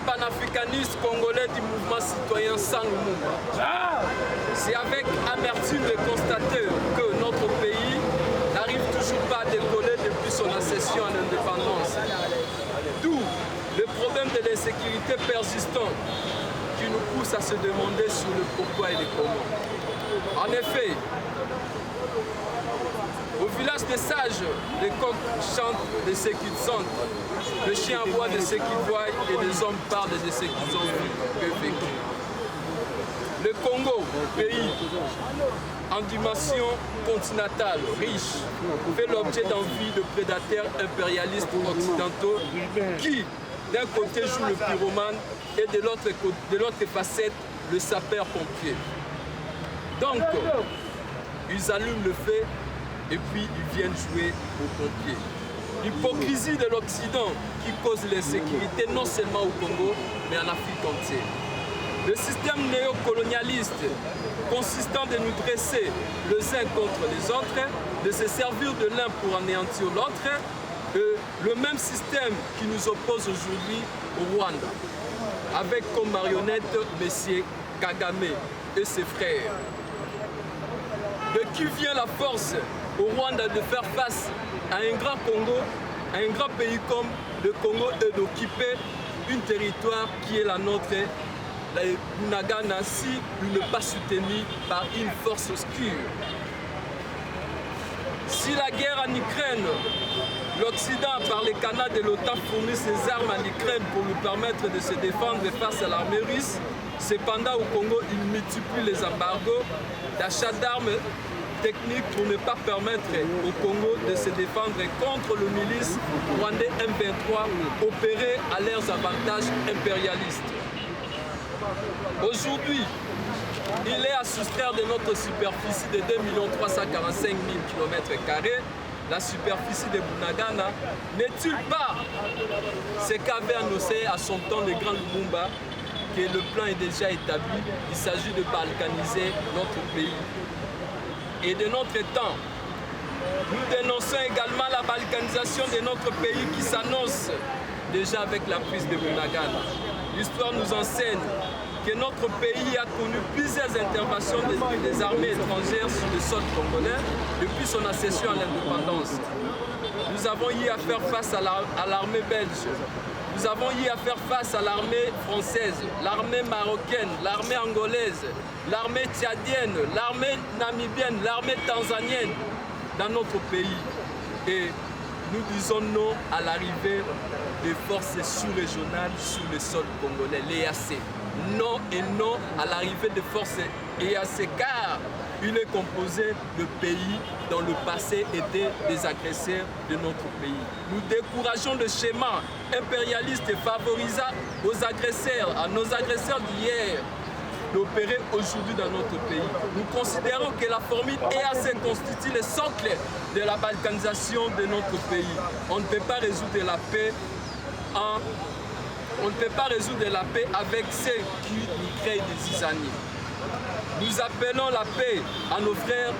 panafricaniste congolais du mouvement citoyen sans Lumumba. C'est avec amertume de constater que notre pays n'arrive toujours pas à décoller depuis son accession à l'indépendance. D'où le problème de l'insécurité persistant qui nous pousse à se demander sur le pourquoi et le comment. En effet, au village des sages, les coqs chantent de ce qu'ils sentent, le chien aboie de ce qu'ils voient et les hommes parlent de ce qu'ils ont vécu. Le Congo, pays en dimension continentale, riche, fait l'objet d'envie de prédateurs impérialistes occidentaux qui, d'un côté, jouent le pyromane et de l'autre facette, le sapeur-pompier. Donc, ils allument le feu et puis ils viennent jouer aux pompiers. L'hypocrisie de l'Occident qui cause l'insécurité non seulement au Congo, mais en Afrique entière. Le système néocolonialiste consistant de nous dresser les uns contre les autres, de se servir de l'un pour anéantir l'autre, le même système qui nous oppose aujourd'hui au Rwanda, avec comme marionnette M. Kagame et ses frères. De qui vient la force au Rwanda de faire face à un grand Congo, à un grand pays comme le Congo et d'occuper un territoire qui est la nôtre, la Bunagana, si nous ne pas soutenu par une force obscure. Si la guerre en Ukraine, l'Occident, par les canaux de l'OTAN, fournit ses armes en Ukraine pour lui permettre de se défendre face à l'armée russe, cependant au Congo, il multiplie les embargos d'achat d'armes techniques pour ne pas permettre au Congo de se défendre contre le milice rwandais M23 opéré à leurs avantages impérialistes. Aujourd'hui, il est à soustraire de notre superficie de 2 345 000 km², la superficie de Bunagana, n'est-il pas ce qu'avait annoncé à son temps le grand Lumumba, que le plan est déjà établi, il s'agit de balkaniser notre pays. Et de notre temps, nous dénonçons également la balkanisation de notre pays qui s'annonce déjà avec la prise de Bunagana. L'histoire nous enseigne que notre pays a connu plusieurs interventions des armées étrangères sur le sol congolais depuis son accession à l'indépendance. Nous avons eu à faire face à l'armée belge, nous avons eu à faire face à l'armée française, l'armée marocaine, l'armée angolaise, l'armée tchadienne, l'armée namibienne, l'armée tanzanienne dans notre pays. Et nous disons non à l'arrivée des forces sous-régionales sur le sol congolais, l'EAC. Non et non à l'arrivée des forces EAC, car il est composé de pays dont le passé était des agresseurs de notre pays. Nous décourageons le schéma impérialiste et favorisant aux agresseurs, à nos agresseurs d'hier, d'opérer aujourd'hui dans notre pays. Nous considérons que la formule EAC constitue le socle de la balkanisation de notre pays. On ne peut pas résoudre la paix avec ceux qui nous créent des zizanies. Nous appelons la paix à nos frères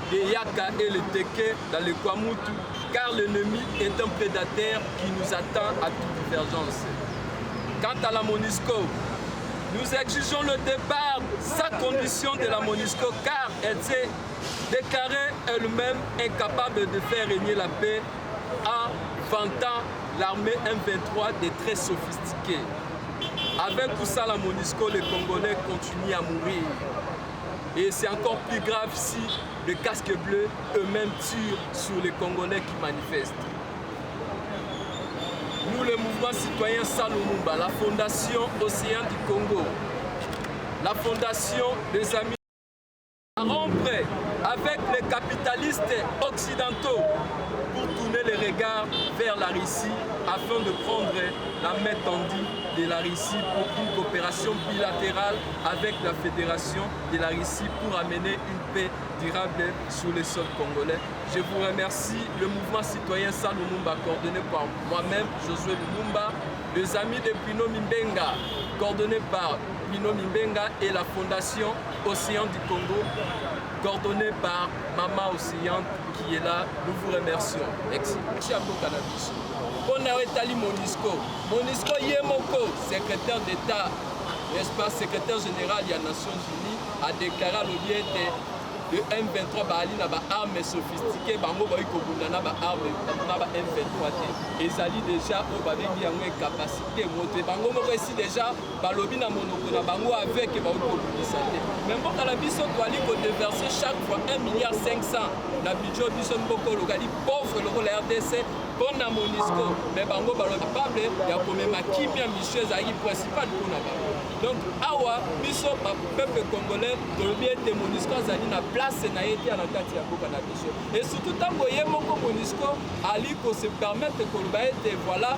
des Yaka et les Teke dans le Kwamutu, car l'ennemi est un prédateur qui nous attend à toute divergence. Quant à la MONUSCO, nous exigeons le départ sans condition de la MONUSCO, car elle s'est déclarée elle-même incapable de faire régner la paix en vantant l'armée M23 des très sophistiqués. Avec tout ça, la MONUSCO, les Congolais continuent à mourir. Et c'est encore plus grave si les casques bleus eux-mêmes tirent sur les Congolais qui manifestent. Nous, le mouvement citoyen sans Lumumba, la Fondation Océan du Congo, la Fondation des Amis, à rompre avec les capitalistes occidentaux pour tourner les regards vers la Russie afin de prendre la main tendue de la Russie pour une coopération bilatérale avec la Fédération de la Russie pour amener une paix durable sur le sol congolais. Je vous remercie, le mouvement citoyen sans Lumumba, coordonné par moi-même, Josué Lumumba, les amis de Pino Mimbenga, coordonné par Pino Mimbenga, et la Fondation Océan du Congo, coordonnée par Maman Océan qui est là. Nous vous remercions. Merci. On a établi MONUSCO. MONUSCO Yemoko, secrétaire. secrétaire d'État, n'est-ce pas, secrétaire général des Nations Unies, a déclaré l'objet de M23 bali na ba armes sophistiquées bango boy ko bunda na ba armes na ba M23 ezali déjà o ba bengi yango capacité moto bango moko esi déjà balobi na monoko na bango avec ba ko bundisa te même mboka la biso toali ko déverser chaque fois 1,5 milliard na budget biso mboko logali pauvre loko la RDC pour na Monisco mais bango balobi capable ya komema kimia mission ezali principal pour na bango donc awa biso peuple congolais tolobi ete Monisco azali na place na yeti na kati ya boka na biso et surtout tango ye moko Monisco ali ko se permettre ko ba ete voilà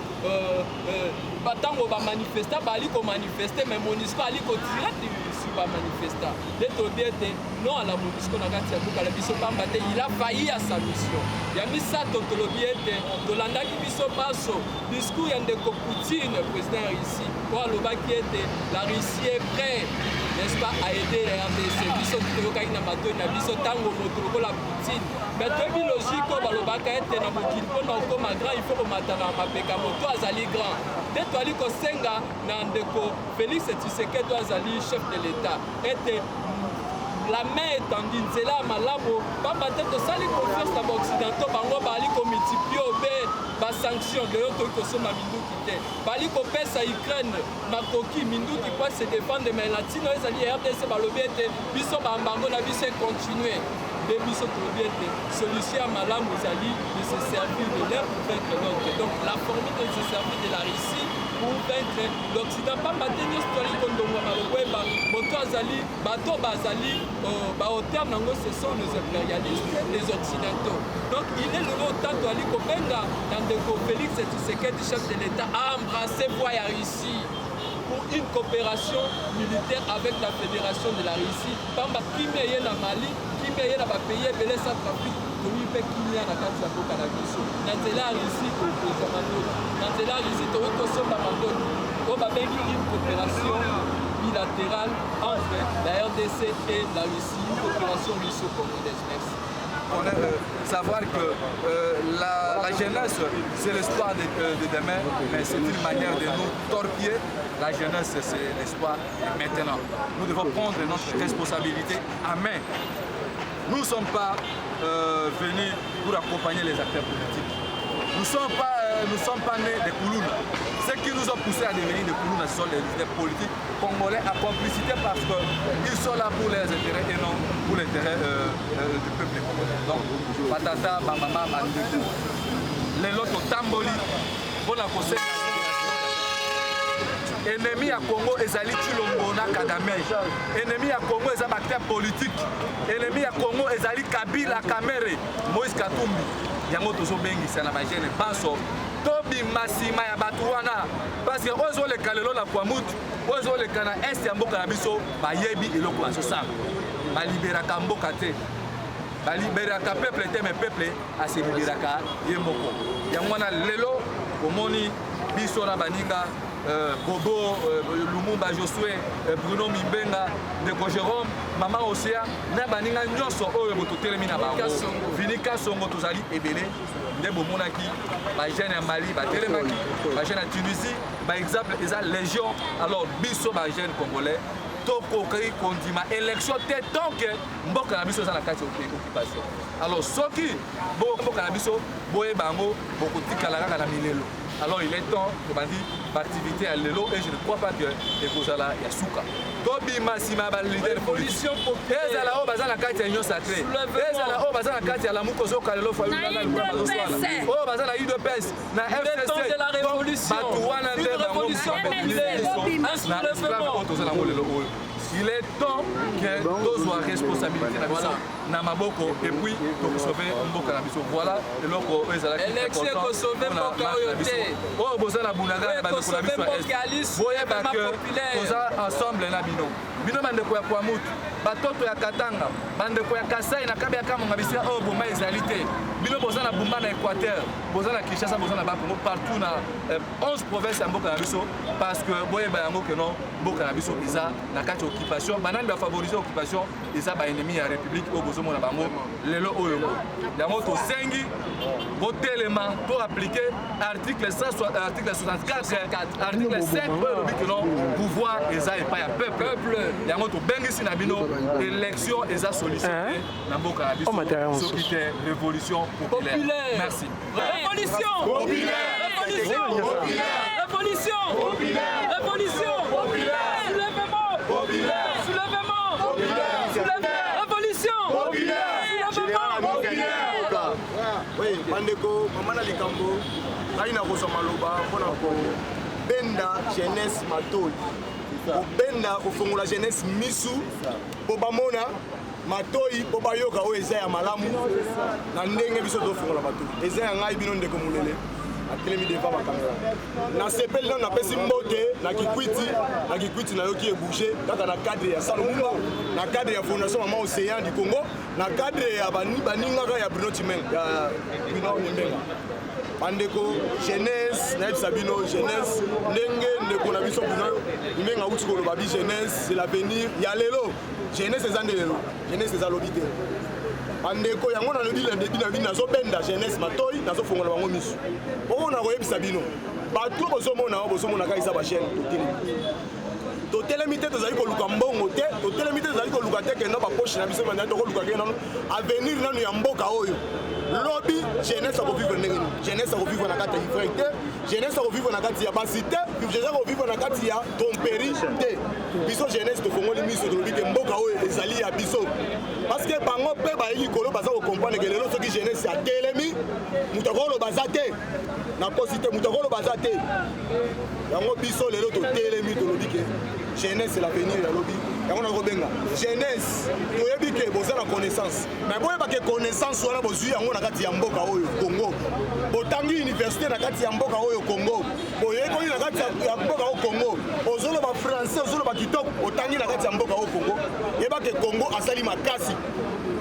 tango ba manifester ba ali ko manifester mais Monisco ali ko tirer sur ba manifester et tolobi ete non à la Monisco na kati ya boka na biso pamba te il a failli à sa mission ya misato tolobi ete tolandaki biso paso discours ya ndeko Poutine président ici pour alobaki ete la Russie est prête, n'est-ce pas, à aider les RDC. Biso toyokaki na matoi na biso tango moto lokola Poutine. Mais toyebi logique oyo balobaka ete na mokili mpona okoma grand il faut komatana mapeka moto azali grand. Nde toali kosenga na ndeko Félix Tshisekedi azali chef de l'État ete la main étendue nzela ya malamu pamba te tosali confiance na baoccidentaux bango bali komultiplie obe basanction lelo toyi kosomba minduki te bali kopesa Ukraine makoki minduki po se défendre mais latino ezali RDC balobi ete biso bambango na biso econtinue nde biso tolobi ete solution ya malamu ezali de se servir de l'air pour vaincre l'autre donc la formule de se servir de la Russie pour vaincre l'Occident pamba te nyonso toali kondongwa maloko eba moto azali bato bazali au terme nango ce sont les impérialistes les occidentaux donc il est le temps toali kobenga na ndeko Félix Tshisekedi chef de l'État a embrassé voie ya Russie pour une coopération militaire avec la fédération de la Russie pamba kimia ye na Mali kimia ye na bapays ebele Centrafrique tomi mpe kimia na kati ya mboka na biso na nzela ya Russie kokozwa mandoni na nzela ya Russie tokoki kosomba mandoni oyo babengi une coopération bilatérale entre la RDC et la Russie une coopération russo-congolaise. Merci. On a savoir que la jeunesse, c'est l'espoir de demain, mais c'est une manière de nous torpiller. La jeunesse, c'est l'espoir de maintenant. Nous devons prendre notre responsabilité en main. Nous ne sommes pas venus pour accompagner les acteurs politiques. Nous ne sommes pas nés des Koulouna. Ce qui nous a poussés à devenir des Koulouna, ce sont les leaders politiques congolais à complicité parce qu'ils sont là pour leurs intérêts et non pour l'intérêt du peuple congolais. Donc, Patata, Bamama, Mandeko, les autres Tamboli, pour la conseil. Ennemi à Congo, Ezali Chilombo na Kagame. Ennemi à Congo, Ezali acteur politique. Ennemi à Congo, Ezali Kabila Kamere, Moïse Katumbi. Yango tozo bengi sana ba jeune baso tobi masima ya batu wana parce que ozo le kalelo na kwa mutu ozo le kana est ya mboka na biso ba yebi eloko baso sa ba liberaka mboka te ba liberaka peuple te mais peuple a se liberaka ye moko yango wana lelo omoni biso na baninga Bobo, Lumumba Josué, Bruno Mimbenga, Ndeko Jérôme, Maman Océa, Nabaninga Nyoso, Oyo Bototelemi na bango. Vinika Songo tozali ebele, nde bomonaki, ba jeune ya Mali, ba telemaki, ba jeune ya Tunisie, par exemple, eza légion, alors biso ba jeune congolais, tokoki kondima élection te tant que mboka na biso eza na kati ya occupation. Alors soki mboka na biso boye bango bokotikala kaka na milelo. Alors il est temps de bandi l'activité à l'élo et je ne crois pas que les Kozala Yasuka. Tobi Massima leader révolution populaire. Ezala o bazala kati ya union sacrée. Ezala o bazala kati ya lamuko zoka lelo fa yuna na bazoswana. O bazala UDPS na FCC de la révolution. Batouana Une révolution populaire. Il est temps que tous soient responsabilité na maboko et puis de sauver mboka na biso. Voilà et loko ezala qui est important. Élection sauver mboka oyote. Oh bozala bunaga ba ko la biso. Boye ba que koza ensemble na bino. Bino bandeko ya kwa mutu. Batoto ya Katanga, bandeko ya Kasai na Kabya Kamonga bisia oh boma ezali te. Bino bozala Bumba na Équateur, bozala Kinshasa, bozala Bakongo partout na 11 provinces ya mboka na biso parce que boye ba yango que non mboka na biso eza na kati occupation banani ba favoriser occupation eza ba ennemi ya république au tozomona bango lelo oyo yango tosengi botelema pour appliquer article 64 article 5 oyo elobi ke non pouvoir eza epai ya peuple yango tobengisi na bino élection eza solution te na mboka na biso soki te révolution populaire. Merci. Révolution populaire. Révolution populaire. Révolution populaire. Révolution populaire. Soulèvement populaire. Soulèvement populaire. Soulèvement. Révolution populaire. Soulèvement populaire. Oui, bandeko, mama na likambo, ngai na kozwa maloba mpona kobenda jeunesse matoi. Kobenda kofongola jeunesse misu po bamona matoi po bayoka oyo eza ya malamu na ndenge biso tofongola matoi. Eza ya ngai bino ndeko mulele atelemi devant bakamera. Na sepeli nano napesi mbote na kikwiti nayoki ebouge kaka na cadre ya Salomon, na cadre ya Fondation Maman Océan du Congo, na cadre ya baningaka ya Bruno Chimenga ya Bruno Nimbenga. Bandeko jeunesse na Sabino jeunesse ndenge ndeko na biso Bruno Nimbenga uti koloba bi jeunesse c'est l'avenir ya lelo. Jeunesse ezande lelo, jeunesse ezalobite. Bandeko yango na lobi la début na bino nazobenda jeunesse matoi nazofongola bango misu. Oyo na koyebisa bino bato bozomona kaisa ba chaîne totelemi te tozali koluka mbongo te totelemi te tozali koluka te kenda bapoche na biso banda tokoluka ke nano avenir nano ya mboka oyo lobi jeunesse akovivre ndenge jeunesse akovivre na kati ya ivrei te jeunesse akovivre na kati ya basi te jeunesse akovivre na kati ya tomperi te biso jeunesse tofongoli miso tolobi ke mboka oyo ezali ya biso parce que bango mpe bayeki kolo baza kocomprendre ke lelo soki jeunesse atelemi moto akoloba za te na posi te moto akoloba za te yango biso lelo totelemi tolobi ke jeunesse c'est l'avenir ya lobi yango na kobenga jeunesse toyebi ke boza na connaissance mais boyeba ke connaissance wana bozwi yango na kati ya mboka oyo Congo botangi université na kati ya mboka oyo Congo boyekoli na kati ya mboka oyo Congo ozoloba français ozoloba kitoko otangi na kati ya mboka oyo Congo yeba ke Congo asali makasi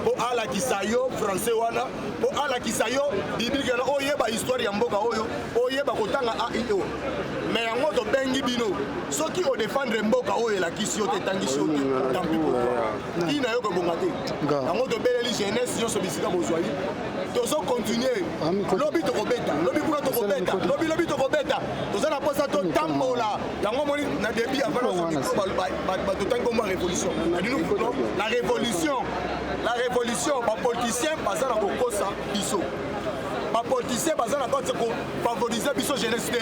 po alakisa yo français wana po alakisa yo biblique na oyeba histoire ya mboka oyo oyeba kotanga AIO mais yango tobengi bino soki odefendre mboka oyo elakisi yo te etangisi yo te tampi po kina yo kobonga te yango tobeleli jeunesse nyonso bisika bozwali tozocontinue lobi tokobeta lobi kuna tokobeta lobi tokobeta toza na posa totambola yango moni na début avant batotangi kombo ya révolution la révolution bapoliticien baza na kokosa biso bapoliticien baza na kati kofavorize biso jeunesse te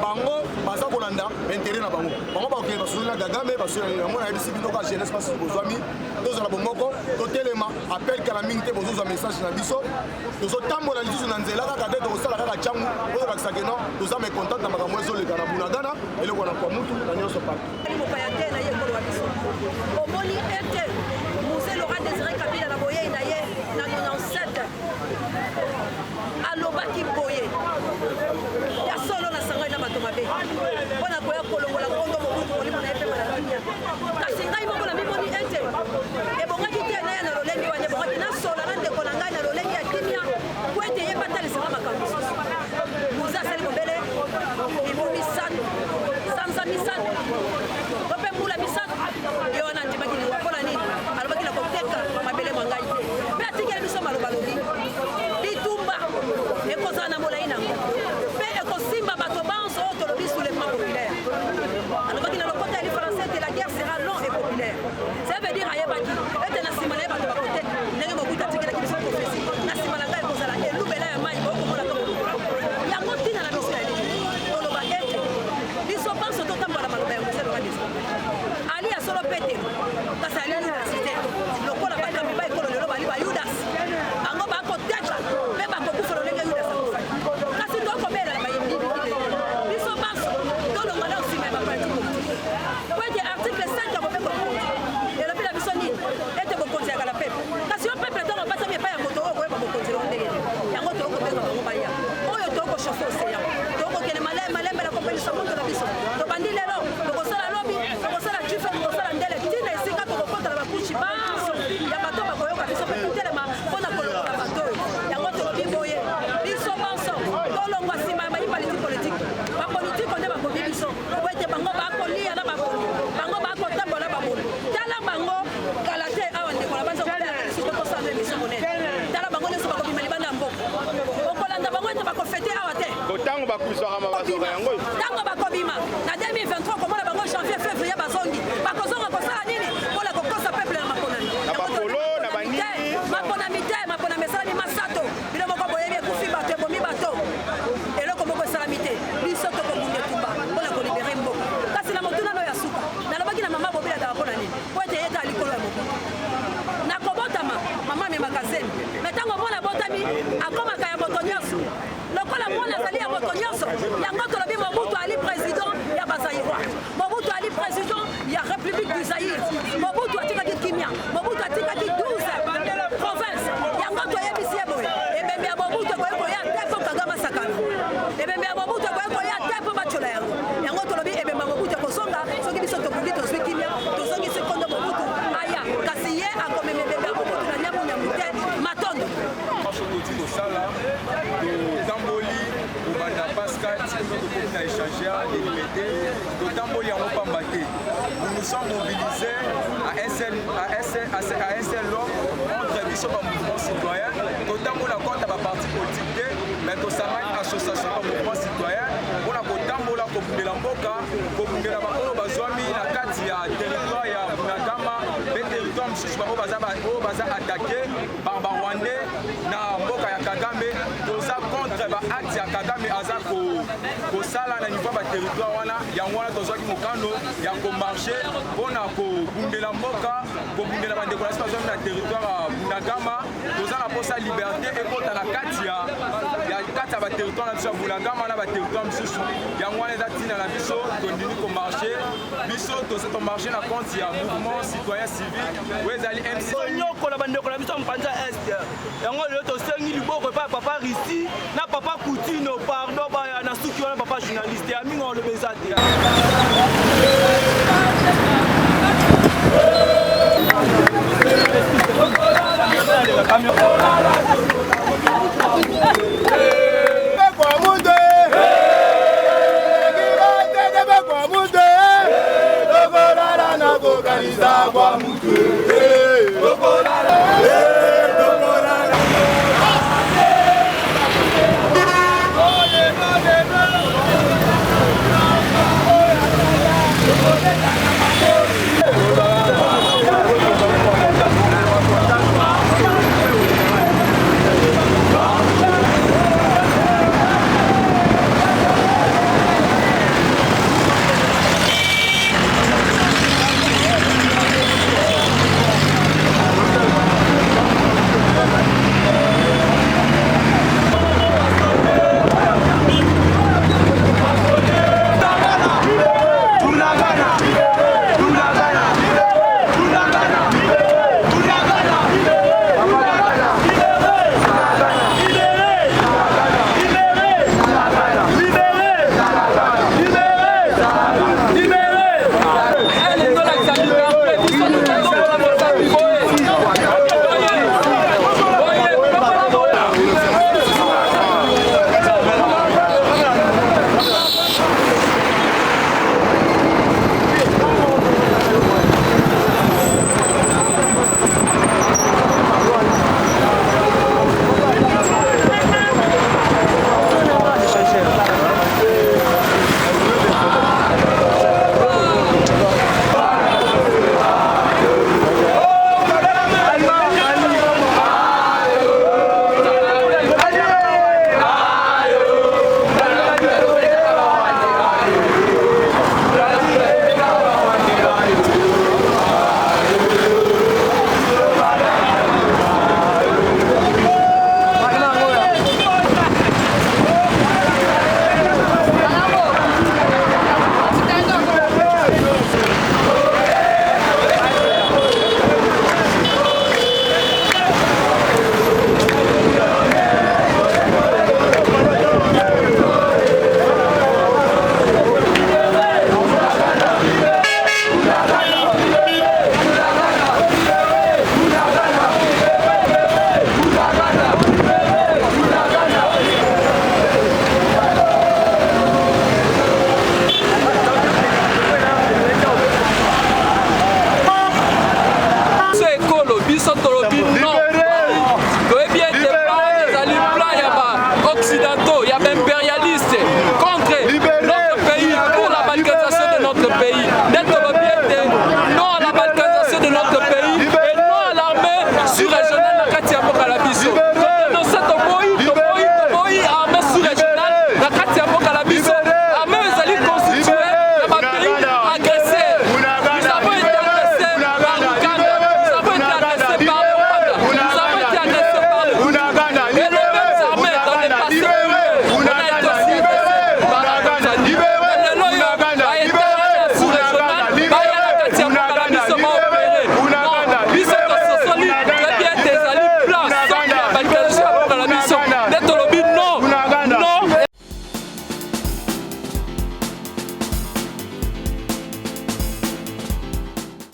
bango baza kolanda intérêt na bango bakokende basoli na Kagame basoli yango nayebisi bino ka jeunesse mpasi bozwami tozala bomoko totelema appel kala mingi te bozozwa message na biso tozotambola lisusu na nzela kaka te tokosala kaka ntiangu ozolakisa ke non toza mécontente na makambo ezoleka na bunagana eloko na kwa mutu na nyonso omoni ete Mose Laurent Désiré Kabila na boye na ye na 97 alobaki boye ya solo na sango na bato mabe mpona koya kolongola kongo mobutu molimo na ye mpe na dunia kasi ngai moko na mimoni ete ebongaki te na ye na lolenge wana ebongaki na sola na ndeko na ngai na lolenge ya kimia po ete ye batalisaka makambo Muze asali mobele ibo misato sanza misato tope mbula misato yo wana ndimaki liwa mpona nini alobaki na koteka mabele mwangai te mpe atikeli biso malobalobi bitumba ekozala na molai nango mpe ekosimba bato banso oyo tolobi soulèvement populaire alobaki na lokota ya lifrançais te la guerre sera longue totamboli yango pamba te. Nous nous sommes mobilisés à un seul homme entre biso ba mouvement citoyen. Totambola contre ba parti politique, mais tosanga une association ba mouvement citoyen. On a kotambola kobundela mboka, kobundela ba oyo bazwami na kati ya territoire ya Bunagama, pe territoire mosusu ba oyo baza attaqué par ba Rwandais na mboka ya Kagame. Toza contre ba acte ya Kagame aza kosala na niveau ba territoire wana yango wana tozwaki mokano ya komarche mpona kobundela mboka kobundela bandeko na biso bazwami na territoire ya Bunagama. Toza na mposa liberté ekota na kati ya baterritoire na biso ya Bunagama na baterritoire mosusu yango wana eza ntina na biso tondimi komarche biso tomarche na compte ya mouvement citoyen civique oyo ezali nyokola bandeko na biso mpanza este yango lelo tosengi liboko epai papa Risi na papa Kutino pardon baya na suki wana papa journaliste ya mingi oloba eza te Thank you.